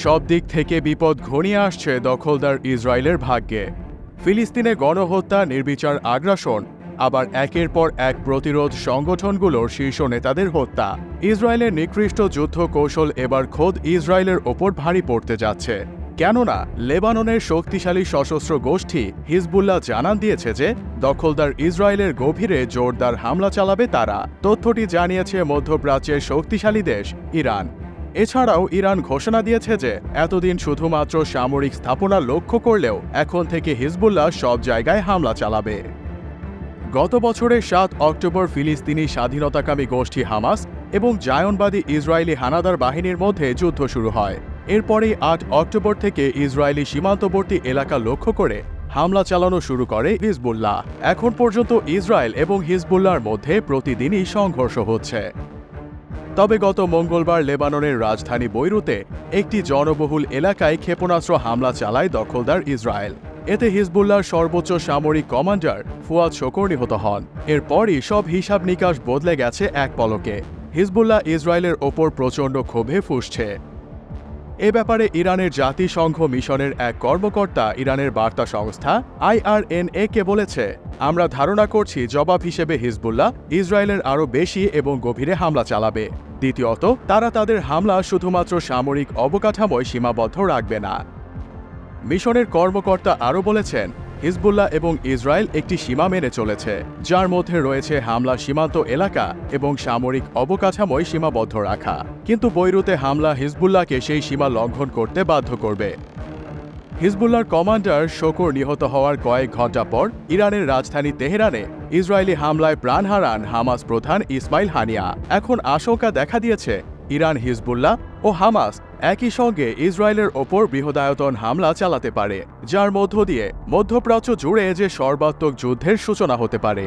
সব দিক থেকে বিপদ ঘনিয়ে আসছে দখলদার ইসরায়েলের ভাগ্যে। ফিলিস্তিনে গণহত্যা, নির্বিচার আগ্রাসন, আবার একের পর এক প্রতিরোধ সংগঠনগুলোর শীর্ষ নেতাদের হত্যা। ইসরায়েলের নিকৃষ্ট যুদ্ধ কৌশল এবার খোদ ইসরায়েলের ওপর ভারী পড়তে যাচ্ছে। কেননা লেবাননের শক্তিশালী সশস্ত্র গোষ্ঠী হিজবুল্লাহ জানান দিয়েছে যে দখলদার ইসরায়েলের গভীরে জোরদার হামলা চালাবে তারা। তথ্যটি জানিয়েছে মধ্যপ্রাচ্যের শক্তিশালী দেশ ইরান। এছাড়াও ইরান ঘোষণা দিয়েছে যে এতদিন শুধুমাত্র সামরিক স্থাপনা লক্ষ্য করলেও এখন থেকে হিজবুল্লাহ সব জায়গায় হামলা চালাবে। গত বছরের ৭ অক্টোবর ফিলিস্তিনি স্বাধীনতাকামী গোষ্ঠী হামাস এবং জায়নবাদী ইসরায়েলি হানাদার বাহিনীর মধ্যে যুদ্ধ শুরু হয়। এরপরেই ৮ অক্টোবর থেকে ইসরায়েলি সীমান্তবর্তী এলাকা লক্ষ্য করে হামলা চালানো শুরু করে হিজবুল্লাহ। এখন পর্যন্ত ইসরায়েল এবং হিজবুল্লাহর মধ্যে প্রতিদিনই সংঘর্ষ হচ্ছে। তবে গত মঙ্গলবার লেবাননের রাজধানী বৈরুতে একটি জনবহুল এলাকায় ক্ষেপণাস্ত্র হামলা চালায় দখলদার ইসরায়েল। এতে হিজবুল্লাহর সর্বোচ্চ সামরিক কমান্ডার ফুয়াদ শকর নিহত হন। এরপরই সব হিসাব নিকাশ বদলে গেছে এক পলকে। হিজবুল্লাহ ইসরায়েলের ওপর প্রচণ্ড ক্ষোভে ফুঁসছে। এ ব্যাপারে ইরানের জাতিসংঘ মিশনের এক কর্মকর্তা ইরানের বার্তা সংস্থা IRNA-কে বলেছে, আমরা ধারণা করছি জবাব হিসেবে হিজবুল্লাহ ইসরায়েলের আরও বেশি এবং গভীরে হামলা চালাবে। দ্বিতীয়ত, তারা তাদের হামলা শুধুমাত্র সামরিক অবকাঠামোয় সীমাবদ্ধ রাখবে না। মিশনের কর্মকর্তা আরও বলেছেন, হিজবুল্লাহ এবং ইসরায়েল একটি সীমা মেনে চলেছে, যার মধ্যে রয়েছে হামলা সীমান্ত এলাকা এবং সামরিক অবকাঠামোয় সীমাবদ্ধ রাখা। কিন্তু বৈরুতে হামলা হিজবুল্লাহকে সেই সীমা লঙ্ঘন করতে বাধ্য করবে। হিজবুল্লাহর কমান্ডার শকর নিহত হওয়ার কয়েক ঘণ্টা পর ইরানের রাজধানী তেহরানে ইসরায়েলি হামলায় প্রাণ হারান হামাস প্রধান ইসমাইল হানিয়া। এখন আশঙ্কা দেখা দিয়েছে ইরান, হিজবুল্লাহ ও হামাস একই সঙ্গে ইসরায়েলের ওপর বৃহদায়তন হামলা চালাতে পারে, যার মধ্য দিয়ে মধ্যপ্রাচ্য জুড়ে যে সর্বাত্মক যুদ্ধের সূচনা হতে পারে।